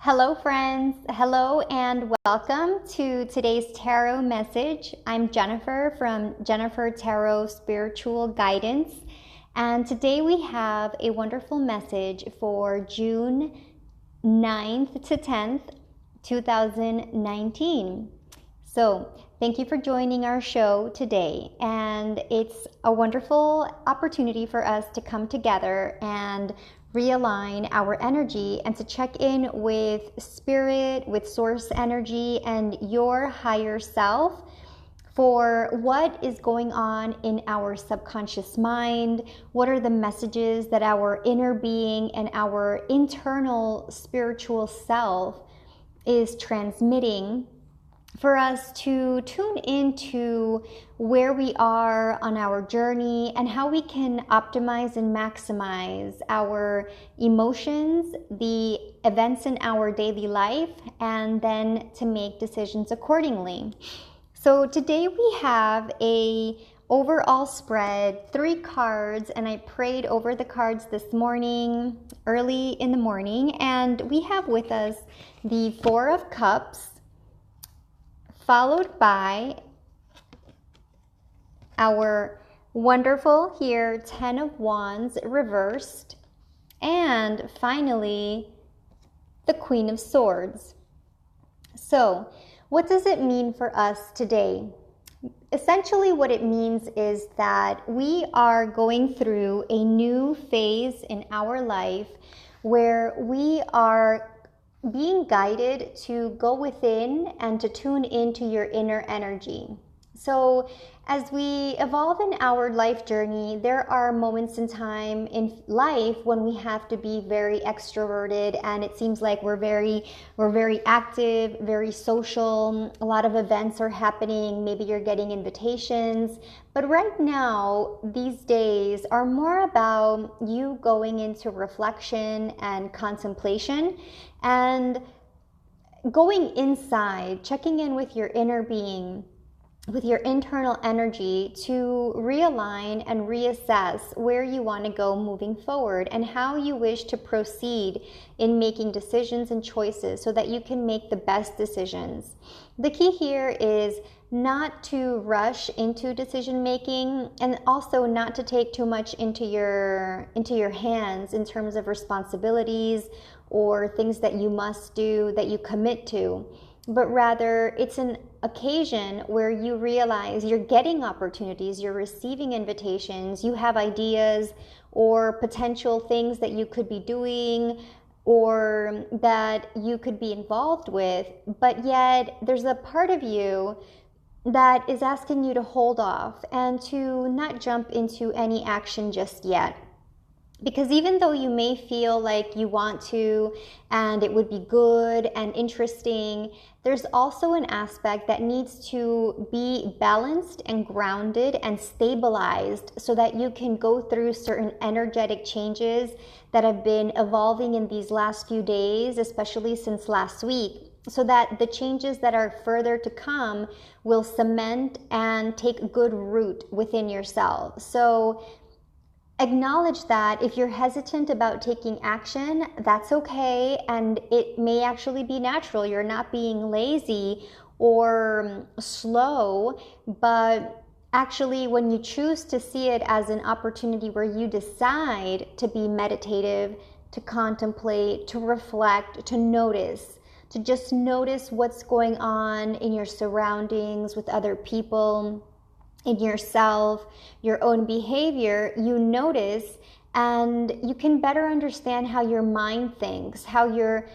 Hello, friends. Hello, and welcome to today's tarot message. I'm Jennifer from Jennifer Tarot Spiritual Guidance, and today we have a wonderful message for June 9th to 10th, 2019. So, thank you for joining our show today, and it's a wonderful opportunity for us to come together and realign our energy and to check in with spirit, with source energy, and your higher self for what is going on in our subconscious mind. What are the messages that our inner being and our internal spiritual self is transmitting for us to tune into where we are on our journey and how we can optimize and maximize our emotions, the events in our daily life, and then to make decisions accordingly. So today we have a overall spread, 3 cards, and I prayed over the cards this morning, early in the morning, and we have with us the 4 of Cups, followed by our wonderful here 10 of Wands reversed, and finally the Queen of Swords. So what does it mean for us today? Essentially what it means is that we are going through a new phase in our life where we are being guided to go within and to tune into your inner energy. So as we evolve in our life journey, there are moments in time in life when we have to be very extroverted, and it seems like we're very active, very social. A lot of events are happening. Maybe you're getting invitations. But right now, these days are more about you going into reflection and contemplation and going inside, checking in with your inner being, with your internal energy, to realign and reassess where you want to go moving forward and how you wish to proceed in making decisions and choices so that you can make the best decisions. The key here is not to rush into decision making, and also not to take too much into your hands in terms of responsibilities or things that you must do, that you commit to. But rather, it's an occasion where you realize you're getting opportunities, you're receiving invitations, you have ideas or potential things that you could be doing or that you could be involved with, but yet there's a part of you that is asking you to hold off and to not jump into any action just yet. Because even though you may feel like you want to and it would be good and interesting, there's also an aspect that needs to be balanced and grounded and stabilized so that you can go through certain energetic changes that have been evolving in these last few days, especially since last week, so that the changes that are further to come will cement and take good root within yourself. So acknowledge that if you're hesitant about taking action, that's okay, and it may actually be natural. You're not being lazy or slow, but actually when you choose to see it as an opportunity where you decide to be meditative, to contemplate, to reflect, to notice, to just notice what's going on in your surroundings, with other people, in yourself, your own behavior, you notice, and you can better understand how your mind thinks, how your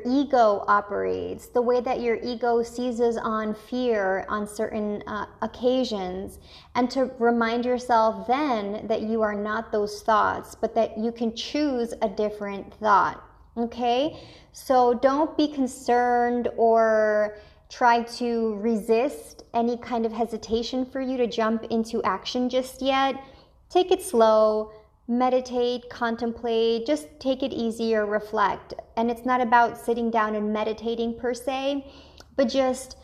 ego operates, the way that your ego seizes on fear on certain occasions, and to remind yourself then that you are not those thoughts, but that you can choose a different thought. Okay? So don't be concerned or try to resist any kind of hesitation for you to jump into action just yet. Take it slow, meditate, contemplate, just take it easy or reflect. And it's not about sitting down and meditating per se, but just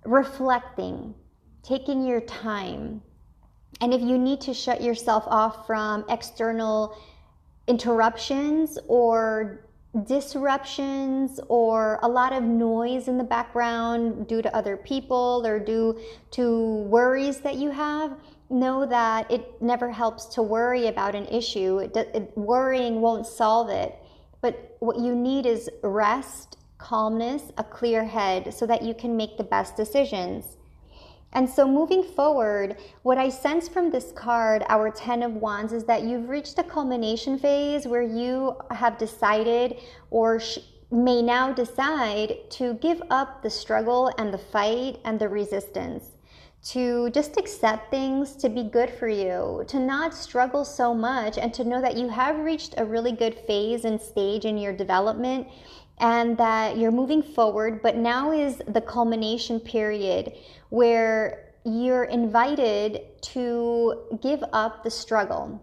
reflecting, taking your time. And if you need to shut yourself off from external interruptions or disruptions or a lot of noise in the background due to other people or due to worries that you have, know that it never helps to worry about an issue. Worrying won't solve it. But what you need is rest, calmness, a clear head so that you can make the best decisions. And so moving forward, what I sense from this card, our 10 of Wands, is that you've reached a culmination phase where you have decided or may now decide to give up the struggle and the fight and the resistance, to just accept things to be good for you, to not struggle so much, and to know that you have reached a really good phase and stage in your development and that you're moving forward. But now is the culmination period where you're invited to give up the struggle.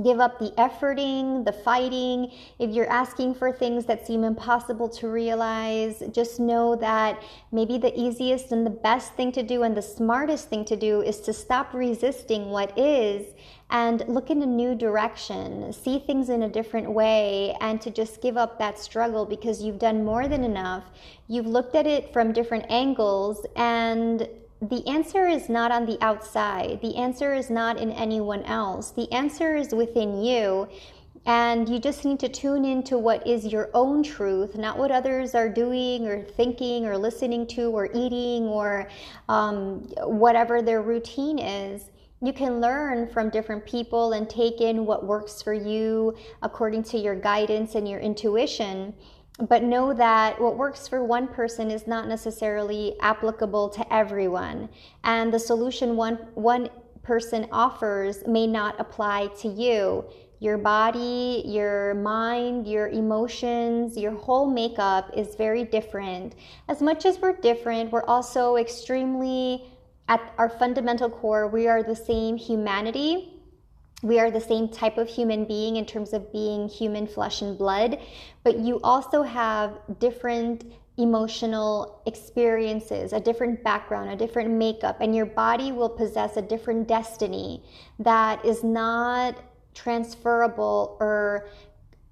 Give up the efforting, the fighting. If you're asking for things that seem impossible to realize, just know that maybe the easiest and the best thing to do and the smartest thing to do is to stop resisting what is and look in a new direction, see things in a different way, and to just give up that struggle because you've done more than enough. You've looked at it from different angles, and the answer is not on the outside. The answer is not in anyone else. The answer is within you. And you just need to tune into what is your own truth, not what others are doing or thinking or listening to or eating or whatever their routine is. You can learn from different people and take in what works for you according to your guidance and your intuition. But know that what works for one person is not necessarily applicable to everyone. And the solution one person offers may not apply to you. Your body, your mind, your emotions, your whole makeup is very different. As much as we're different, we're also extremely, at our fundamental core, we are the same humanity. We are the same type of human being in terms of being human flesh and blood, but you also have different emotional experiences, a different background, a different makeup, and your body will possess a different destiny that is not transferable or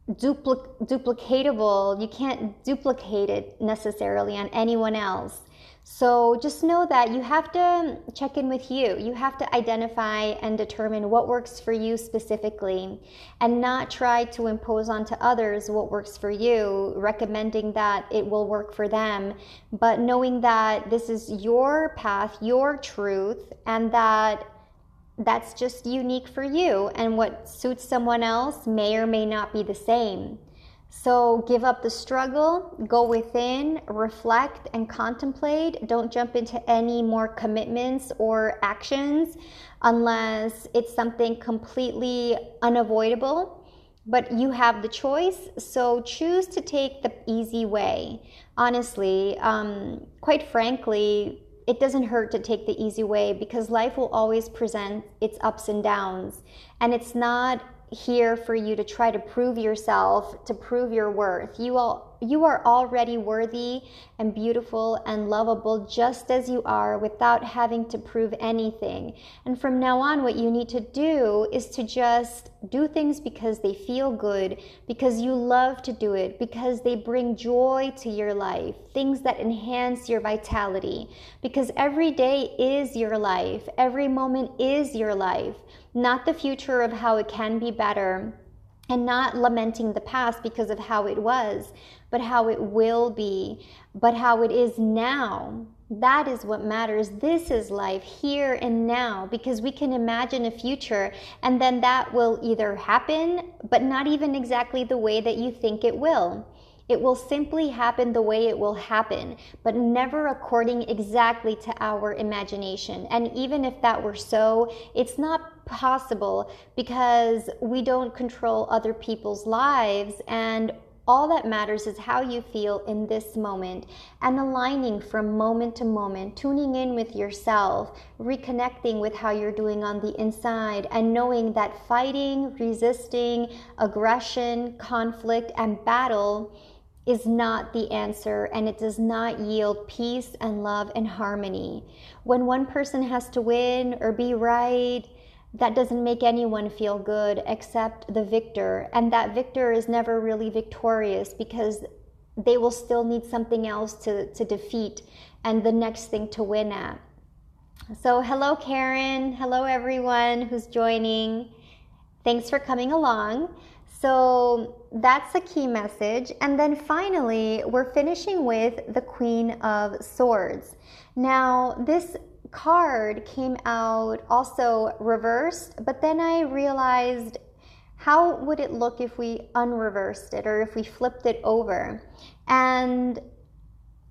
duplicatable. You can't duplicate it necessarily on anyone else. So just know that you have to check in with you. You have to identify and determine what works for you specifically and not try to impose onto others what works for you, recommending that it will work for them, but knowing that this is your path, your truth, and that that's just unique for you, and what suits someone else may or may not be the same. So give up the struggle, go within, reflect and contemplate. Don't jump into any more commitments or actions unless it's something completely unavoidable. But you have the choice, so choose to take the easy way. Honestly, quite frankly, it doesn't hurt to take the easy way because life will always present its ups and downs. And it's not here for you to try to prove yourself, to prove your worth. You are already worthy and beautiful and lovable just as you are without having to prove anything. And from now on, what you need to do is to just do things because they feel good, because you love to do it, because they bring joy to your life, things that enhance your vitality. Because every day is your life, every moment is your life, not the future of how it can be better, and not lamenting the past because of how it was, but how it will be, but how it is now. That is what matters. This is life here and now, because we can imagine a future and then that will either happen, but not even exactly the way that you think it will. It will simply happen the way it will happen, but never according exactly to our imagination. And even if that were so, it's not possible because we don't control other people's lives, and all that matters is how you feel in this moment, and aligning from moment to moment, tuning in with yourself, reconnecting with how you're doing on the inside, and knowing that fighting, resisting, aggression, conflict, and battle is not the answer, and it does not yield peace and love and harmony. When one person has to win or be right, that doesn't make anyone feel good except the victor. And that victor is never really victorious because they will still need something else to defeat and the next thing to win at. So hello, Karen. Hello, everyone who's joining. Thanks for coming along. So that's the key message. And then finally, we're finishing with the Queen of Swords. Now, this card came out also reversed, but then I realized, how would it look if we unreversed it or if we flipped it over? And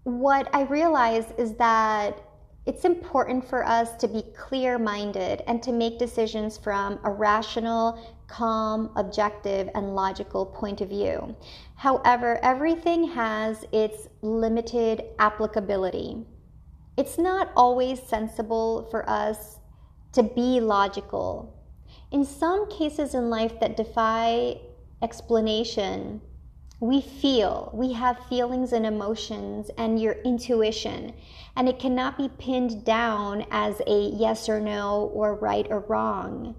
what I realized is that it's important for us to be clear-minded and to make decisions from a rational, calm, objective, and logical point of view. However, everything has its limited applicability. It's not always sensible for us to be logical. In some cases in life that defy explanation, we have feelings and emotions and your intuition, and it cannot be pinned down as a yes or no or right or wrong.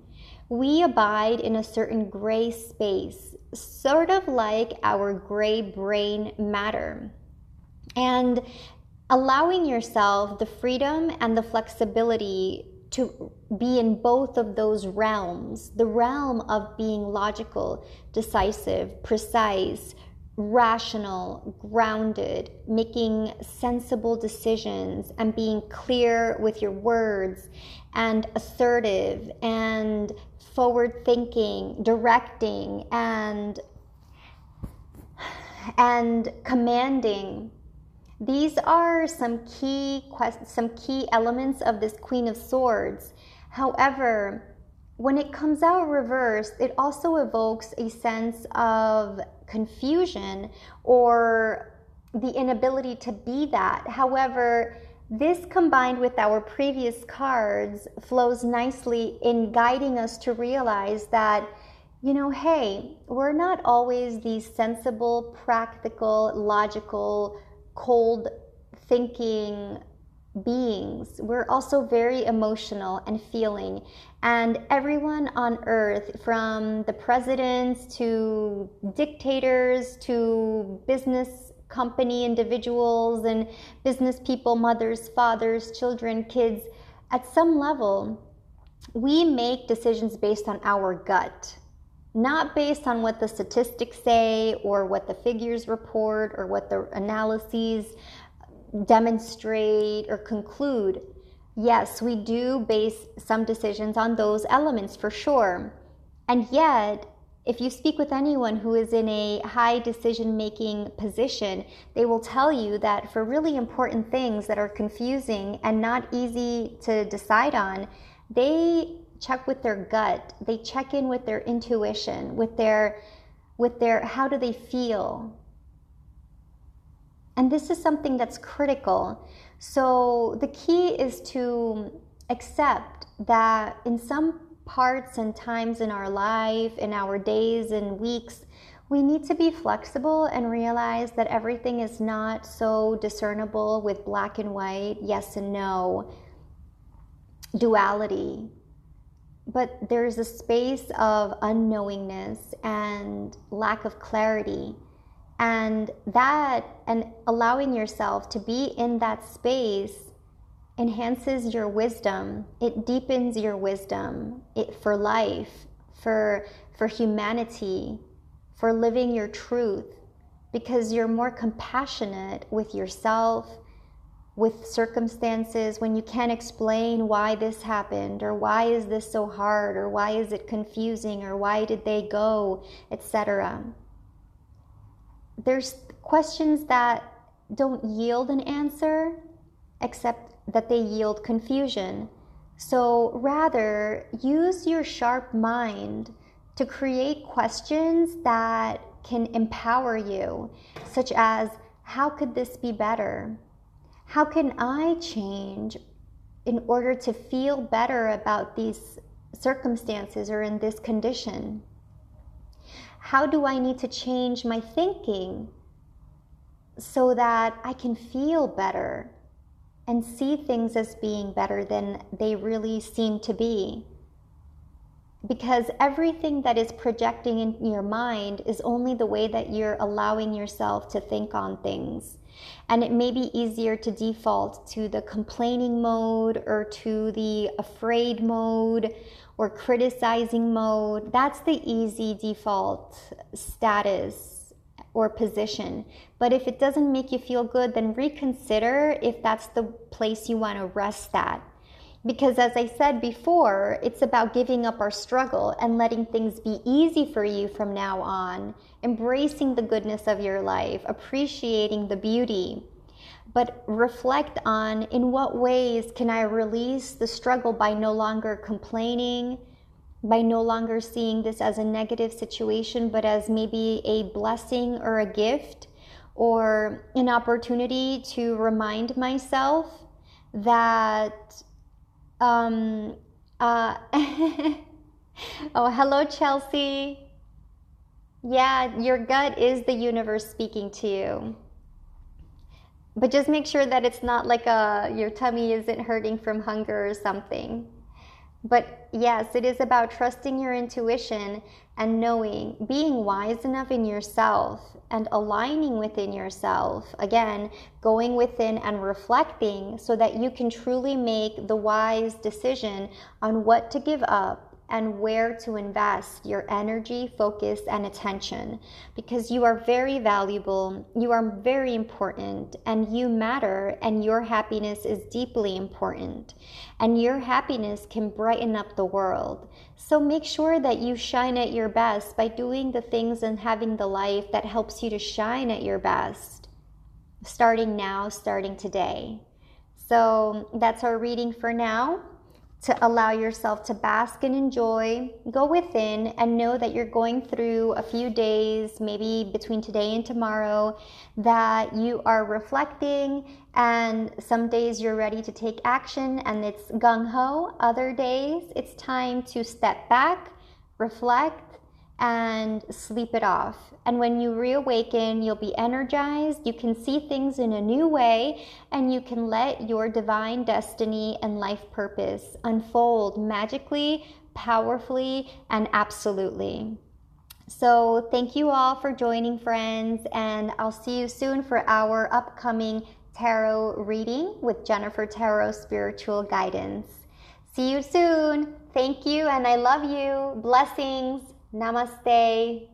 We abide in a certain gray space, sort of like our gray brain matter. And allowing yourself the freedom and the flexibility to be in both of those realms, the realm of being logical, decisive, precise, rational, grounded, making sensible decisions and being clear with your words and assertive and forward thinking, directing and commanding. These are some key elements of this Queen of Swords. However, when it comes out reversed, it also evokes a sense of confusion or the inability to be that. However, this combined with our previous cards flows nicely in guiding us to realize that, hey, we're not always these sensible, practical, logical, cold thinking beings. We're also very emotional and feeling. And everyone on earth, from the presidents to dictators to business company individuals and business people, mothers, fathers, children, kids, at some level, we make decisions based on our gut, not based on what the statistics say or what the figures report or what the analyses demonstrate or conclude. Yes, we do base some decisions on those elements for sure. And yet, if you speak with anyone who is in a high decision-making position, they will tell you that for really important things that are confusing and not easy to decide on, they check with their gut. They check in with their intuition, with their how do they feel? And this is something that's critical. So the key is to accept that in some parts and times in our life, in our days and weeks, we need to be flexible and realize that everything is not so discernible with black and white, yes and no, duality. But there's a space of unknowingness and lack of clarity. And allowing yourself to be in that space enhances your wisdom. It deepens your wisdom for life, for humanity, for living your truth, because you're more compassionate with yourself, with circumstances, when you can't explain why this happened, or why is this so hard, or why is it confusing, or why did they go, etc. There's questions that don't yield an answer, except that they yield confusion. So rather, use your sharp mind to create questions that can empower you, such as, how could this be better? How can I change in order to feel better about these circumstances or in this condition? How do I need to change my thinking so that I can feel better and see things as being better than they really seem to be? because everything that is projecting in your mind is only the way that you're allowing yourself to think on things. And it may be easier to default to the complaining mode or to the afraid mode or criticizing mode. That's the easy default status or position. But if it doesn't make you feel good, then reconsider if that's the place you want to rest at. Because as I said before, it's about giving up our struggle and letting things be easy for you from now on, embracing the goodness of your life, appreciating the beauty. But reflect on, in what ways can I release the struggle by no longer complaining, by no longer seeing this as a negative situation, but as maybe a blessing or a gift or an opportunity to remind myself that oh, hello, Chelsea. Yeah, your gut is the universe speaking to you. But just make sure that it's not like your tummy isn't hurting from hunger or something. But yes, it is about trusting your intuition and knowing, being wise enough in yourself and aligning within yourself. Again, going within and reflecting so that you can truly make the wise decision on what to give up and where to invest your energy, focus, and attention. Because you are very valuable, you are very important, and you matter, and your happiness is deeply important. And your happiness can brighten up the world. So make sure that you shine at your best by doing the things and having the life that helps you to shine at your best. Starting now, starting today. So that's our reading for now. To allow yourself to bask and enjoy, go within and know that you're going through a few days, maybe between today and tomorrow, that you are reflecting, and some days you're ready to take action and it's gung-ho. Other days it's time to step back, reflect, and sleep it off. And when you reawaken, you'll be energized, you can see things in a new way, and you can let your divine destiny and life purpose unfold magically, powerfully, and absolutely. So thank you all for joining, friends, and I'll see you soon for our upcoming tarot reading with Jennifer Tarot Spiritual Guidance. See you soon. Thank you, and I love you. Blessings. Namaste.